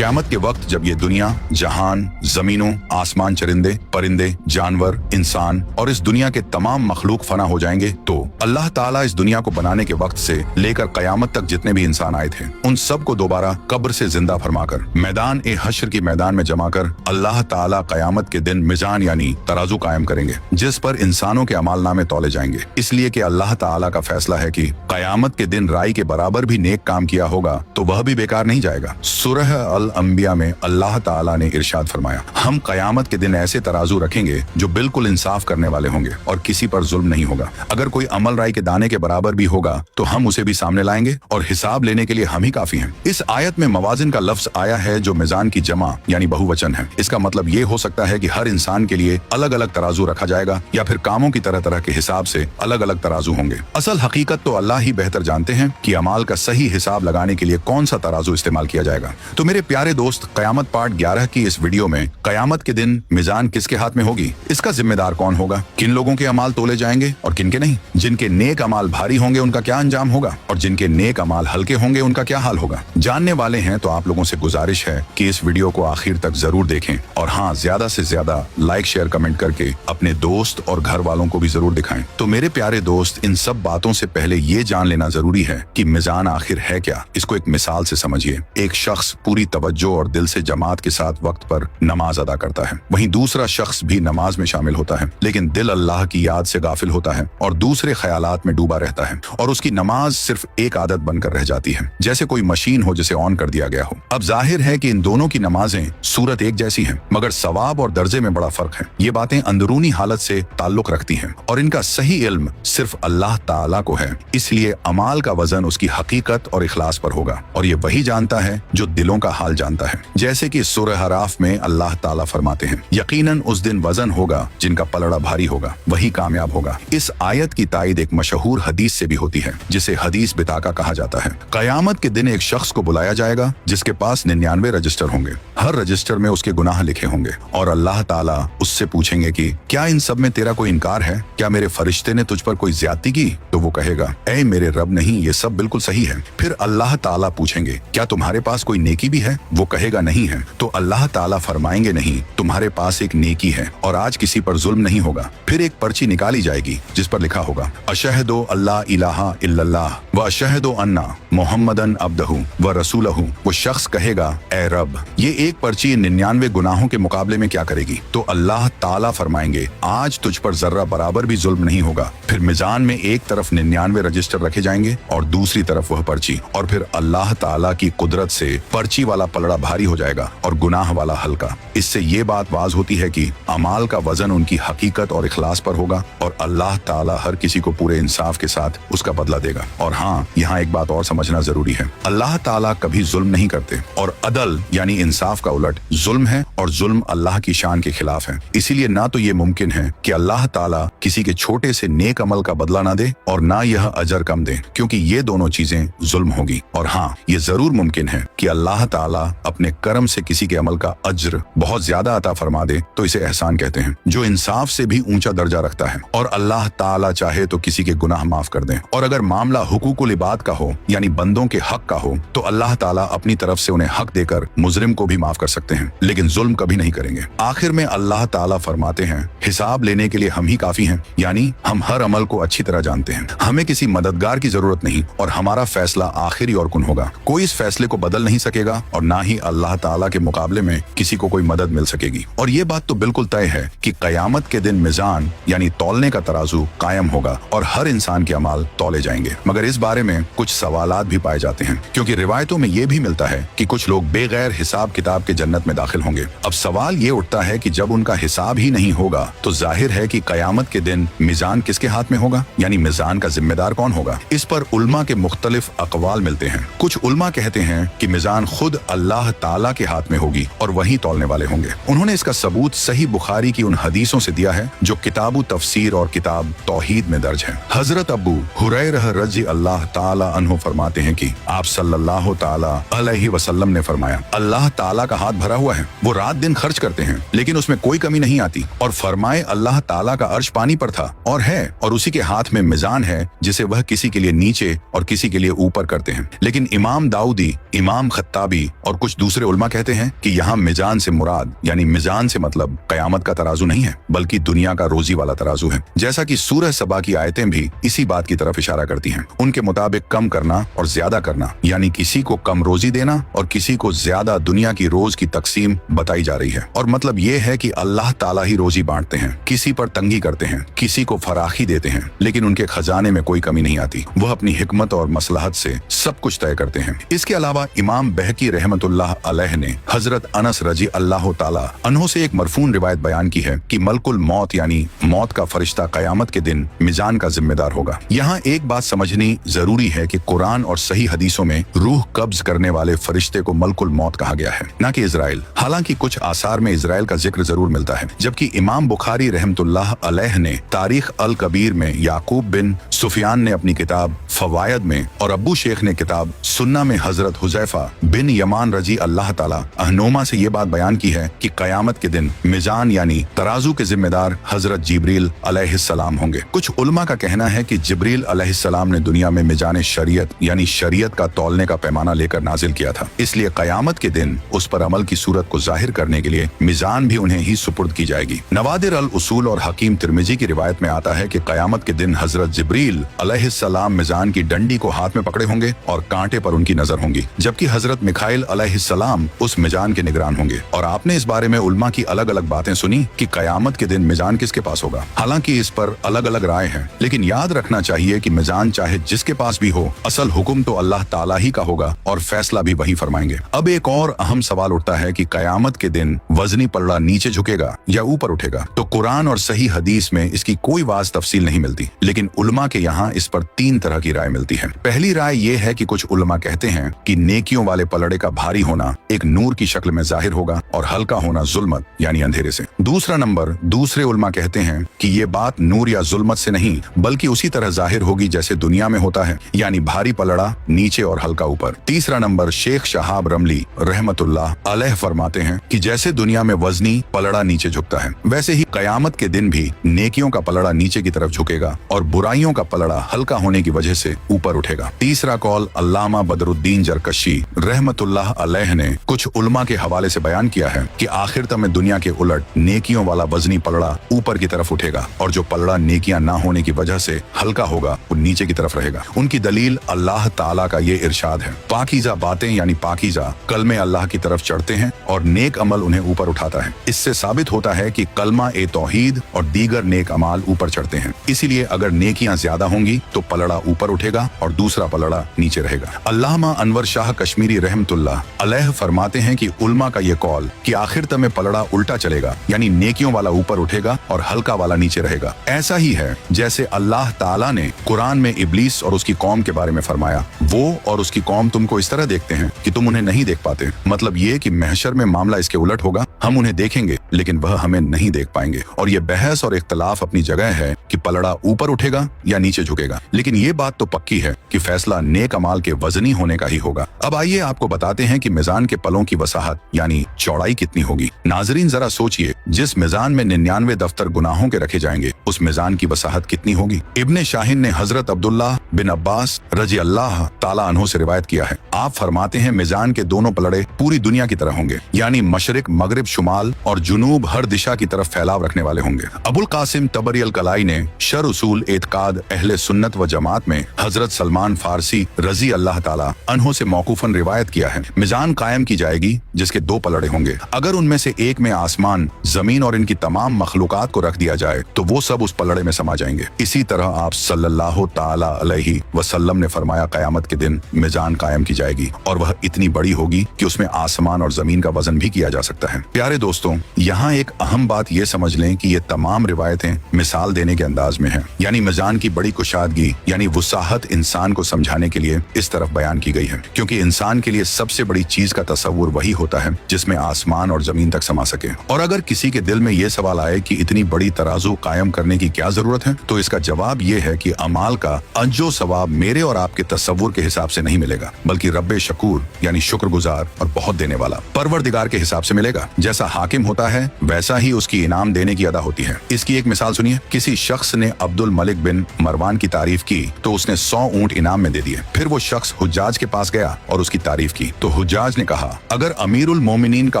क़यामत के वक्त जब ये दुनिया, जहान, जमीनों, आसमान, चरिंदे, परिंदे, जानवर, इंसान और इस दुनिया के तमाम मखलूक फना हो जाएंगे, तो अल्लाह ताला इस दुनिया को बनाने के वक्त से लेकर क़यामत तक जितने भी इंसान आए थे उन सब को दोबारा कब्र से जिंदा फरमाकर मैदान ए हश्र की मैदान में जमा कर अल्लाह ताला क़यामत के दिन मिजान यानी तराजू कायम करेंगे, जिस पर इंसानों के अमाल नामे तौले जाएंगे। इसलिए कि अल्लाह ताला का फैसला है कि क़यामत के दिन राई के बराबर भी नेक काम किया होगा तो वह भी बेकार नहीं जाएगा। सूरह अल अंबिया में अल्लाह ताला ने इरशाद फरमाया, हम क़यामत के दिन ऐसे तराजू रखेंगे जो बिल्कुल इंसाफ करने वाले होंगे और किसी पर जुल्म नहीं होगा। अगर कोई अमल राई के दाने के बराबर भी होगा तो हम उसे भी सामने लाएंगे और हिसाब लेने के लिए हम ही काफी हैं। इस आयत में मवाजिन का लफ्ज आया है जो मिजान की जमा यानी बहुवचन है। इसका मतलब ये हो सकता है कि हर इंसान के लिए अलग अलग तराजू रखा जाएगा या फिर कामों की तरह तरह के हिसाब से अलग अलग तराजू होंगे। असल हकीकत तो अल्लाह ही बेहतर जानते हैं कि अमाल का सही हिसाब लगाने के लिए कौन सा तराजू इस्तेमाल किया जाएगा। तो मेरे प्यारे दोस्त, क़यामत पार्ट 11 की इस वीडियो में क़यामत के दिन मिजान किसके हाथ में होगी, इसका जिम्मेदार कौन होगा, किन लोगों के अमाल तोले जाएंगे और किन के नहीं, जिनके नेक अमाल भारी होंगे उनका क्या अंजाम होगा और जिनके नेक अमाल हल्के होंगे उनका क्या हाल होगा। जानने वाले हैं तो आप लोगों से गुजारिश है कि इस वीडियो को आखिर तक जरूर देखें और हाँ, ज्यादा से ज्यादा लाइक, शेयर, कमेंट करके अपने दोस्त और घर वालों को भी जरूर दिखाएं। तो मेरे प्यारे दोस्त, इन सब बातों से पहले ये जान लेना जरूरी है कि मिजान आखिर है क्या। इसको एक मिसाल से समझिए। एक शख्स पूरी तवज्जो और दिल से जमात के साथ वक्त पर नमाज अदा करता है, वहीं दूसरा शख्स भी नमाज में शामिल होता है लेकिन दिल अल्लाह की याद से गाफिल होता है और दूसरे ख्यालात में डूबा रहता है और उसकी नमाज सिर्फ एक आदत बनकर रह जाती है, जैसे कोई मशीन हो जिसे ऑन कर दिया गया हो। अब जाहिर है कि इन दोनों की नमाजें सूरत एक जैसी हैं, मगर सवाब और दर्जे में बड़ा फर्क है। ये बातें अंदरूनी हालत से ताल्लुक रखती हैं और इनका सही इल्म सिर्फ अल्लाह ताला को है। इसलिए अमाल का वजन उसकी हकीकत और इखलास पर होगा और ये वही जानता है जो दिलों का हाल जानता है। जैसे कि सूरह अराफ में अल्लाह ताला फरमाते हैं, यकीनन उस दिन वजन होगा जिनका पलड़ा भारी होगा, वही कामयाब होगा। इस आयत की तायद एक मशहूर हदीस से भी होती है जिसे हदीस बिताका कहा जाता है। क़यामत के दिन एक शख्स को बुलाया जाएगा जिसके पास 99 रजिस्टर होंगे, हर रजिस्टर में उसके गुनाह लिखे होंगे और अल्लाह ताला उससे पूछेंगे कि क्या इन सब में तेरा कोई इनकार है, क्या मेरे फरिश्ते ने तुझ पर कोई ज्यादती की? तो वो कहेगा, ऐ मेरे रब, नहीं, ये सब बिल्कुल सही है। फिर अल्लाह ताला पूछेंगे, क्या तुम्हारे पास कोई नेकी भी है? वो कहेगा, नहीं है। तो अल्लाह ताला फरमाएंगे, नहीं, तुम्हारे पास एक नेकी है और आज किसी पर जुल्म नहीं होगा। फिर एक पर्ची निकाली जाएगी जिस पर लिखा होगा, अशहदु अल्ला इलाहा इल्लल्लाह व अशहदु अन्ना मुहम्मदन अब्दहु व रसूलहु। वो शख्स कहेगा, ए रब, ये एक पर्ची 99 गुनाहों के मुकाबले में क्या करेगी? तो अल्लाह ताला फरमाएंगे, आज तुझ पर जर्रा बराबर भी जुल्म नहीं होगा। फिर मिजान में एक तरफ 99 रजिस्टर रखे जाएंगे और दूसरी तरफ वह पर्ची, और फिर अल्लाह ताला की कुदरत से पर्ची वाला पलड़ा भारी हो जाएगा और गुनाह वाला हल्का। इससे ये बात वाज होती है कि अमाल का वजन उनकी हकीकत और इखलास पर होगा और अल्लाह ताला हर किसी को पूरे इंसाफ के साथ उसका बदला देगा। और हाँ, यहाँ एक बात और समझना जरूरी है, अल्लाह ताला कभी जुल्म नहीं करते और अदल यानी इंसाफ का उलट जुल्म है और जुल्म अल्लाह की शान के खिलाफ है। इसीलिए ना तो ये मुमकिन है कि अल्लाह ताला किसी के छोटे से नेक अमल का बदला ना दे और ना यह अजर कम दे, क्योंकि ये दोनों चीजें जुल्म होगी। और हाँ, ये जरूर मुमकिन है कि अल्लाह ताला अपने करम से किसी के अमल का अज्र बहुत ज्यादा अता फरमा दे, तो इसे एहसान कहते हैं, जो इंसाफ से भी ऊंचा दर्जा रखता है। और अल्लाह ताला चाहे तो किसी के गुनाह माफ कर दे। और अगर मामला हुकूकुल इबाद का हो यानी बंदों के हक का हो तो अल्लाह ताला अपनी तरफ से उन्हें हक देकर मुजरिम को भी माफ कर सकते हैं, लेकिन जुल्म कभी नहीं करेंगे। आखिर में अल्लाह ताला फरमाते हैं, हिसाब लेने के लिए हम ही काफी हैं, यानी हम हर अमल को अच्छी तरह जानते हैं, हमें किसी मददगार की जरूरत नहीं और हमारा फैसला आखिरी और कुन होगा। कोई इस फैसले को बदल नहीं सकेगा और ना ही अल्लाह ताला के मुकाबले में किसी को कोई मदद मिल सकेगी। और ये बात तो बिल्कुल तय है कि क़यामत के दिन मिजान यानी तौलने का तराजू कायम होगा और हर इंसान के अमाल तौले जाएंगे। मगर इस बारे में कुछ सवालात भी पाए जाते हैं, क्योंकि रिवायतों में ये भी मिलता है कि कुछ लोग बेगैर हिसाब किताब के जन्नत में दाखिल होंगे। अब सवाल ये उठता है कि जब उनका हिसाब ही नहीं होगा तो जाहिर है कि क़यामत के दिन मिजान किसके हाथ में होगा, यानी मिजान का जिम्मेदार कौन होगा। इस पर उल्मा के मुख्तलिफ अक़वाल मिलते हैं। कुछ उल्मा कहते हैं कि मिजान खुद अल्लाह ताला के हाथ में होगी और वही तौलने वाले होंगे। उन्होंने इसका सबूत सही बुखारी की उन हदीसों से दिया है जो किताबु तफसीर और किताब तौहीद में दर्ज है। हजरत अबू हुरैरा रज़ी अल्लाह ताला अन्हु फरमाते हैं कि आप सल्लल्लाहु ताला अलैहि वसल्लम ने फरमाया, अल्लाह ताला का हाथ भरा हुआ है, वो रात दिन खर्च करते हैं लेकिन उसमें कोई कमी नहीं आती। और फरमाए अल्लाह ताला का अर्श पानी पर था और है, और उसी के हाथ में मिजान है जिसे वह किसी के लिए नीचे और किसी के लिए ऊपर करते हैं। लेकिन इमाम दाऊदी, इमाम खत्ताबी और कुछ दूसरे उलमा कहते हैं कि यहाँ मिजान से मुराद यानी मिजान से मतलब कयामत का तराजू नहीं है बल्कि दुनिया का रोजी वाला तराजू है। जैसा कि सूरह सबा की आयतें भी इसी बात की तरफ इशारा करती हैं। उनके मुताबिक कम करना और ज्यादा करना यानी किसी को कम रोजी देना और किसी को ज्यादा दुनिया की रोज की तकसीम बताई जा रही है। और मतलब ये है कि अल्लाह ताला ही रोजी बांटते हैं, किसी पर तंगी करते हैं, किसी को फराखी देते हैं, लेकिन उनके खजाने में कोई कमी नहीं आती। वह अपनी हिकमत और मसलहत से सब कुछ तय करते हैं। इसके अलावा इमाम बहकी रहमतुल्लाह अलैह ने हजरत अनस रजी अल्लाह ताला अन्हो से एक मरफून रिवायत बयान की है कि मलकुल मौत यानी मौत का फरिश्ता कयामत के दिन मिजान का जिम्मेदार होगा। यहाँ एक बात समझनी जरूरी है कि कुरान और सही हदीसों में रूह कब्ज करने वाले फरिश्ते को मलकुल मौत कहा गया है, न कि इजराइल। हालांकि कुछ आसार में इजराइल का जिक्र जरूर मिलता है, जबकि इमाम बुखारी रहमतुल्लाह अलैह ने तारीख अल कबीर में, याकूब बिन सुफियान ने अपनी किताब फवायद में और अबू शेख ने किताब सुन्ना में हजरत हुजैफा बिन यमान रजी अल्लाह ताला अहनुमा से ये बात बयान की है कि कयामत के दिन मिजान यानी तराजू के जिम्मेदार हजरत जिब्रील अलैहिस्सलाम होंगे। कुछ उलमा का कहना है कि जिब्रील अलैहिस्सलाम ने दुनिया में मिजान शरीयत यानी शरीयत का तौलने का पैमाना लेकर नाजिल किया था, इसलिए कयामत के दिन उस पर अमल की सूरत को जाहिर करने के लिए मिजान भी उन्हें ही सुपुर्द की जाएगी। नवादिर अल उसूल और हकीम तिरमिजी की रिवायत में आता है कि कयामत के दिन हजरत जिब्रील अलैहिस्सलाम मिजान की डंडी को हाथ में पकड़े होंगे और कांटे पर उनकी नजर होंगी, जबकि हजरत मिखाइल अलैहिस्सलाम उस मिजान के निगरान होंगे। और आपने इस बारे में उलमा की अलग अलग बातें सुनी कि कयामत के दिन मिजान किसके पास होगा। हालांकि इस पर अलग अलग राय है, लेकिन याद रखना चाहिए कि मिजान चाहे जिसके पास भी हो, असल हुक्म तो अल्लाह ताला ही का होगा और फैसला भी वही फरमाएंगे। अब एक और अहम सवाल उठता है कि कयामत के दिन वजनी पलड़ा नीचे झुकेगा या ऊपर उठेगा। तो कुरान और सही हदीस में इसकी कोई वाज तफसील नहीं मिलती, लेकिन उलमा के यहाँ इस पर 3 तरह की राय मिलती है। पहली राय ये है कि कुछ उलमा कहते हैं कि नेकियों वाले पलड़े का भारी होना एक नूर की शक्ल में जाहिर होगा और हल्का होना जुल्मत यानी अंधेरे से। दूसरा नंबर दूसरे उलमा कहते हैं कि ये बात नूर या जुल्मत से नहीं बल्कि उसी तरह जाहिर होगी जैसे दुनिया में होता है, यानी भारी पलड़ा नीचे और हल्का ऊपर। तीसरा नंबर शेख शहाब रमली रहमतुल्लाह अलैह फरमाते हैं कि जैसे दुनिया में वजनी पलड़ा नीचे झुकता है, वैसे ही कयामत के दिन भी नेकियों का पलड़ा नीचे की तरफ झुकेगा और बुराइयों का पलड़ा हल्का होने की वजह से ऊपर उठेगा। तीसरा कौल अल्लामा बदरुद्दीन जरकशी रहमतुल्लाह अलैह ने कुछ उलमा के हवाले से बयान किया है कि आखिरत में दुनिया के उलट नेकियों वाला वजनी पलड़ा ऊपर की तरफ उठेगा और जो पलड़ा नेकियां ना होने की वजह से हल्का होगा वो नीचे की तरफ रहेगा। उनकी दलील अल्लाह ताला का ये इरशाद है, पाकीज़ा बातें यानी पाकीज़ा कलमे अल्लाह की तरफ चढ़ते हैं और नेक अमल उन्हें ऊपर उठाता है। इससे साबित होता है कि कलमा ए तौहीद और दीगर नेक अमाल ऊपर चढ़ते हैं। इसीलिए अगर नेकियां ज्यादा होंगी तो पलड़ा ऊपर उठेगा और दूसरा पलड़ा नीचे रहेगा। अल्लामा अनवर शाह कश्मीरी रहमतुल्लाह अलैह फरमाते हैं कि उल्मा का ये कौल कि आखिरत में पलड़ा उल्टा चलेगा यानी नेकियों वाला ऊपर उठेगा और हल्का वाला नीचे रहेगा, ऐसा ही है जैसे अल्लाह ताला ने कुरान में इब्लीस और उसकी कौम के बारे में फरमाया, वो और उसकी कौम तुमको इस तरह देखते हैं कि तुम उन्हें नहीं देख पाते। मतलब ये कि महशर में मामला इसके उलट होगा, हम उन्हें देखेंगे लेकिन वह हमें नहीं देख पाएंगे। और ये बहस और इख्तलाफ अपनी जगह है कि पलड़ा ऊपर उठेगा या नीचे झुकेगा, लेकिन ये बात तो पक्की है कि फैसला नेक अमाल के वजनी होने का ही होगा। अब आइए आपको बताते हैं कि मिजान के पलों की वसाहत यानी चौड़ाई कितनी होगी। नाजरीन जरा सोचिए, जिस मिजान में 99 दफ्तर गुनाहों के रखे जाएंगे उस मिजान की वसाहत कितनी होगी। इब्ने शाहिन ने हजरत अब्दुल्लाह बिन अब्बास रजी अल्लाह ताला अन्हु से रिवायत किया है, आप फरमाते हैं मिजान के दोनों पलड़े पूरी दुनिया की तरह होंगे, यानी मशरिक मगरिब शुमाल और जुनूब हर दिशा की तरफ फैलाव रखने वाले होंगे। अबुल कासिम तबरी अल कलाई ने शर उसूल एतकाद अहले सुन्नत व जमात में हजरत सलमान फारसी रजी अल्लाह ताला अन्हु से मौकूफन रिवायत किया है, मिजान कायम की जाएगी जिसके 2 पलड़े होंगे। अगर उनमें से एक में आसमान जमीन और इनकी तमाम मखलूकात को रख दिया जाए तो वो सब उस पलड़े में समा जाएंगे। इसी तरह आप सल्लल्लाहु ताला अलैहि वसल्लम ने फरमाया, कयामत के दिन मिजान कायम की जाएगी और वह इतनी बड़ी होगी कि उसमें आसमान और जमीन का वजन भी किया जा सकता है। प्यारे दोस्तों, यहाँ एक अहम बात ये समझ लें कि ये तमाम रिवायतें मिसाल देने के अंदाज में हैं, यानी मीज़ान की बड़ी कुशादगी यानी वसाहत इंसान को समझाने के लिए इस तरफ बयान की गई है, क्योंकि इंसान के लिए सबसे बड़ी चीज का तस्वुर वही होता है जिसमें आसमान और जमीन तक समा सके। और अगर किसी के दिल में ये सवाल आए कि इतनी बड़ी तराजू कायम करने की क्या जरूरत है, तो इसका जवाब ये है कि अमाल का अजो सवाब मेरे और आपके तस्वुर के हिसाब से नहीं मिलेगा, बल्कि रब्बे शकूर यानी शुक्रगुजार और बहुत देने वाला परवरदिगार के हिसाब से मिलेगा। जैसा हाकिम होता है वैसा ही उसकी इनाम देने की अदा होती है। इसकी एक मिसाल सुनिए। किसी शख्स ने अब्दुल मलिक बिन मरवान की तारीफ की तो उसने 100 ऊंट इनाम में दे दिए। फिर वो शख्स हुज्जाज के पास गया और उसकी तारीफ की तो हुज्जाज ने कहा, अगर अमीरुल मोमिनीन का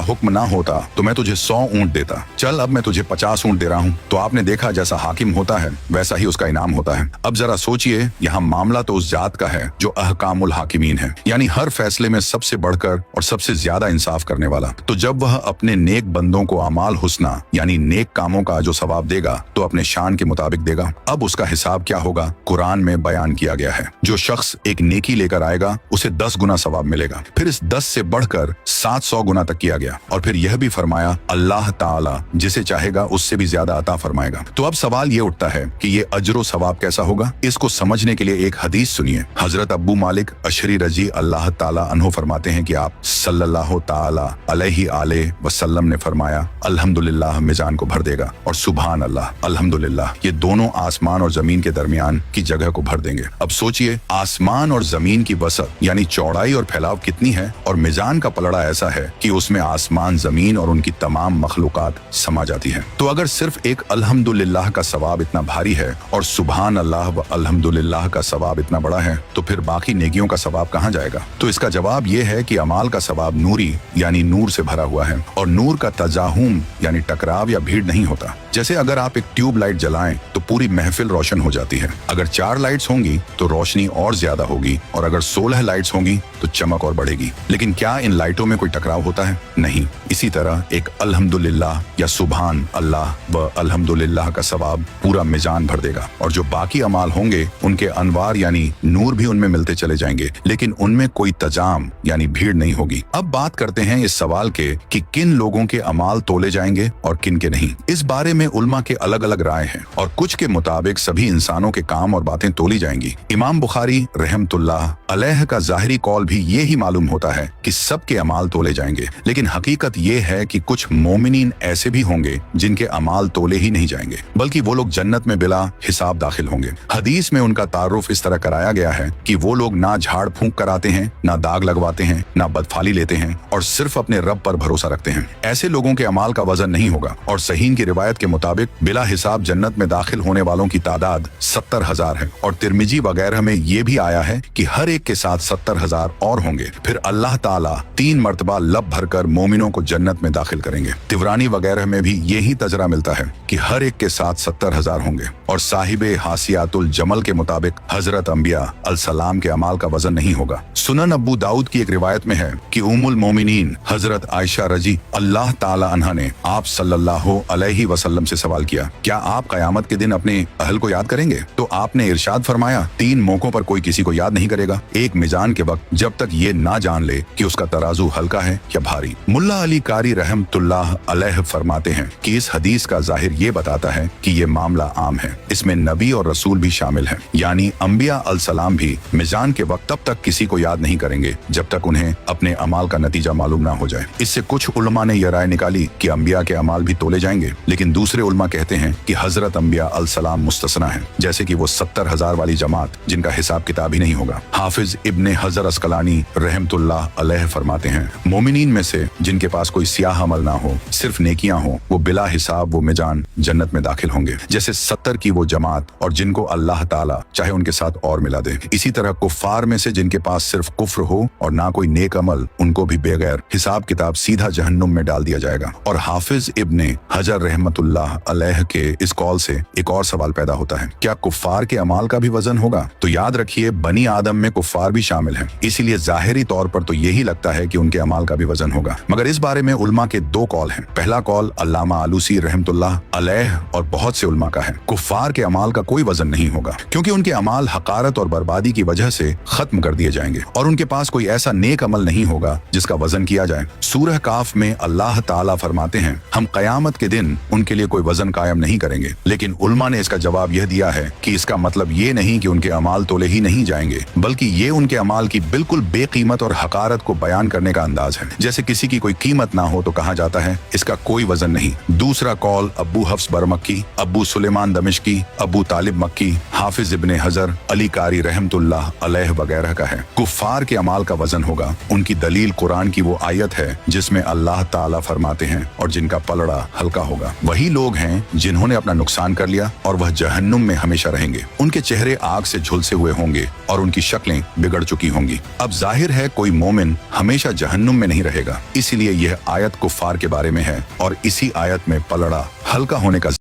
हुक्म ना होता तो मैं तुझे 100 ऊंट देता, चल अब मैं तुझे 50 ऊंट दे रहा हूँ। तो आपने देखा जैसा हाकिम होता है वैसा ही उसका इनाम होता है। अब जरा सोचिए, यहाँ मामला तो उस जात का है जो अहकामुल हाकिमीन है, यानी हर फैसले में सबसे बढ़कर और सबसे ज्यादा इंसाफ करने वाला। तो जब वह अपने नेक बंदों को अमाल हुस्ना यानी नेक कामों का जो सवाब देगा तो अपने शान के मुताबिक देगा। अब उसका हिसाब क्या होगा, कुरान में बयान किया गया है। जो शख्स एक नेकी लेकर आएगा उसे 10 गुना सवाब मिलेगा। फिर इस 10 से बढ़कर 700 गुना तक किया गया और फिर यह भी फरमाया अल्लाह ताला जिसे चाहेगा उससे भी ज्यादा अता फरमाएगा। तो अब सवाल ये उठता है कि ये अजरो सवाब कैसा होगा। इसको समझने के लिए एक हदीस सुनिए। हजरत अब्बू मालिक अशरी रजी अल्लाह ताला अन्हो फरमाते हैं कि आप सल्लल्लाहु ताला अलैहि आले वसल्लम ने फरमाया, अल्हम्दुलिल्लाह मीज़ान को भर देगा और सुभान अल्लाह अल्हम्दुलिल्लाह ये दोनों आसमान और जमीन के दरमियान की जगह को भर देंगे। अब सोचिए, आसमान और जमीन की वसत यानी चौड़ाई और फैलाव कितनी है, और मीज़ान का पलड़ा ऐसा है कि उसमें आसमान जमीन और उनकी तमाम मखलूकात समा जाती है। तो अगर सिर्फ एक अल्हम्दुलिल्लाह का सवाब इतना भारी है और सुभान अल्लाह व अल्हम्दुलिल्लाह का सवाब इतना बड़ा है, तो फिर बाकी नेकियों का सवाब कहाँ जाएगा। तो इसका जवाब यह है कि अमाल का सवाब नूरी यानी नूर से भरा हुआ है, और नूर का तजाहुम यानी टकराव या भीड़ नहीं होता। जैसे अगर आप एक ट्यूब लाइट जलाएं तो पूरी महफिल रोशन हो जाती है। अगर 4 लाइट्स होंगी तो रोशनी और ज्यादा होगी, और अगर 16 लाइट्स होंगी तो चमक और बढ़ेगी। लेकिन क्या इन लाइटों में कोई टकराव होता है? नहीं। इसी तरह एक अल्हम्दुलिल्लाह या सुभान अल्लाह व अल्हम्दुलिल्लाह का सवाब पूरा मीज़ान भर देगा, और जो बाकी अमाल होंगे उनके अनवार यानी नूर भी उनमें मिलते चले जाएंगे, लेकिन उनमें कोई तजाम यानी भीड़ नहीं होगी। अब बात करते हैं इस सवाल के कि किन लोगों के अमाल तोले जाएंगे और किन के नहीं। इस बारे में उलमा के अलग अलग राय हैं, और कुछ के मुताबिक सभी इंसानों के काम और बातें तोली जाएंगी। इमाम बुखारी रहमतुल्लाह अलैह का जाहिरी कौल भी ये ही मालूम होता है कि सबके अमाल तोले जाएंगे, लेकिन हकीकत ये है कि कुछ मोमिनीन ऐसे भी होंगे जिनके अमाल तोले ही नहीं जाएंगे, बल्कि वो लोग जन्नत में बिला हिसाब दाखिल होंगे। हदीस में उनका तारुफ इस तरह कराया गया है कि वो लोग ना झाड़ फूंक कराते हैं, ना दाग लगवाते हैं, ना बदफाली लेते हैं, और सिर्फ अपने रब पर भरोसा रखते हैं। ऐसे लोगों के अमाल का वजन नहीं होगा, और सहीह की रिवायत के मुताबिक बिला हिसाब जन्नत में दाखिल होने वालों की तादाद 70,000 है, और तिरमिजी वगैरह में ये भी आया है कि हर एक के साथ 70,000 और होंगे। फिर अल्लाह ताला 3 मर्तबा लब भरकर मोमिनों को जन्नत में दाखिल करेंगे। तिवरानी वगैरह में भी यही तजरा मिलता है कि हर एक के साथ 70,000 होंगे। और साहिबे हासियातुल जमल के मुताबिक हजरत अंबिया अलसलाम के अमाल का वजन नहीं होगा। सुनन अब्बू दाऊद की एक रिवायत में है कि उम्मुल मोमिनीन हजरत आयशा रजी अल्लाह ताला अन्हा ने आप सल्लल्लाहु अलैहि वसल्लम से सवाल किया, क्या आप कयामत के दिन अपने अहल को याद करेंगे? तो आपने इरशाद फरमाया, 3 मौकों पर कोई किसी को याद नहीं करेगा। एक मीज़ान के वक्त, जब तक ये ना जान ले कि उसका तराजू हल्का है या भारी। मुल्ला अली कारी रहमतुल्लाह अलैह फरमाते हैं कि इस हदीस का जाहिर ये बताता है कि ये मामला आम है, इसमें नबी और रसूल भी शामिल हैं, यानी अंबिया अलसलाम भी मीज़ान के वक्त तब तक किसी को याद नहीं करेंगे जब तक उन्हें अपने अमाल का नतीजा मालूम ना हो जाए। इससे कुछ उलमा ने यह राय निकाली कि अंबिया के अमाल भी तोले जाएंगे, लेकिन दूसरे उलमा कहते हैं कि हजरत अंबिया अलसलाम मुस्तसना है, जैसे कि वो 70,000 वाली जमात जिनका हिसाब किताब ही नहीं होगा। हाफिज इब्ने हजर अस्कलानी रहमतुल्लाह अलैह फरमाते हैं, मोमिनीन में से जिनके पास कोई सियाह अमल ना हो, सिर्फ नेकियां हो, वो बिला हिसाब वो मीज़ान जन्नत में दाखिल होंगे, जैसे 70 की वो जमात और जिनको अल्लाह ताला चाहे उनके साथ और मिला दे। इसी तरह कुफ्फार में से जिनके पास सिर्फ कुफ्र हो और ना कोई नेक अमल, उनको भी बेगैर हिसाब किताब सीधा जहन्नुम में डाल दिया जाएगा। और हाफिज इब्ने हजर रहमतुल्लाह अलैह के इस कौल से एक और सवाल पैदा होता है, क्या कुफ्फार के अमाल का भी वजन होगा? तो याद रखिए, बनी आदम में कुफ्फार भी शामिल हैं, इसीलिए जाहिरी तौर पर तो यही लगता है कि उनके अमाल का भी वजन होगा। मगर इस बारे में उलमा के 2 कौल हैं। पहला कौल अल्लामा आलूसी रहमतुल्लाह अलैह और बहुत से उलमा का है, कुफ्फार के अमाल का कोई वजन नहीं होगा, क्योंकि उनके अमाल हकारत और बर्बादी की वजह से खत्म कर दिए जाएंगे, और उनके पास कोई ऐसा नेक अमल नहीं होगा जिसका वजन किया जाए। सूरह काफ में अल्लाह ताला फरमाते हैं हम क़यामत के दिन उनके लिए कोई वजन कायम नहीं करेंगे। लेकिन उलमा ने इसका जवाब यह दिया है कि इसका मतलब ये नहीं कि उनके अमाल तोले ही नहीं जाएंगे, बल्कि ये उनके अमाल की बिल्कुल बेकीमत और हकारत को बयान करने का अंदाज है। जैसे किसी की कोई कीमत ना हो तो कहा जाता है इसका कोई वजन नहीं। दूसरा कौल अब्बू हफ्स बरमक्की, अब्बू सुलेमान दमिश्की, अब्बू तालिब मक्की, हाफिज इब्ने हजर, अली कारी रहमतुल्लाह अलैह वगैरह का है। कुफ्फार के अमाल का वजन होगा। उनकी दलील कुरान की वो आयत है जिसमें अल्लाह ताला फरमाते हैं और जिनका पलड़ा हल्का होगा। वही लोग हैं जिन्होंने अपना नुकसान कर लिया और वह जहन्नुम में हमेशा रहेंगे। उनके चेहरे आग से झुलसे हुए होंगे और उनकी शक्लें बिगड़ चुकी होंगी। अब जाहिर है कोई मोमिन हमेशा जहन्नुम में नहीं रहेगा, इसीलिए यह आयत कुफ्फार के बारे में है और इसी आयत में पलड़ा हल्का होने का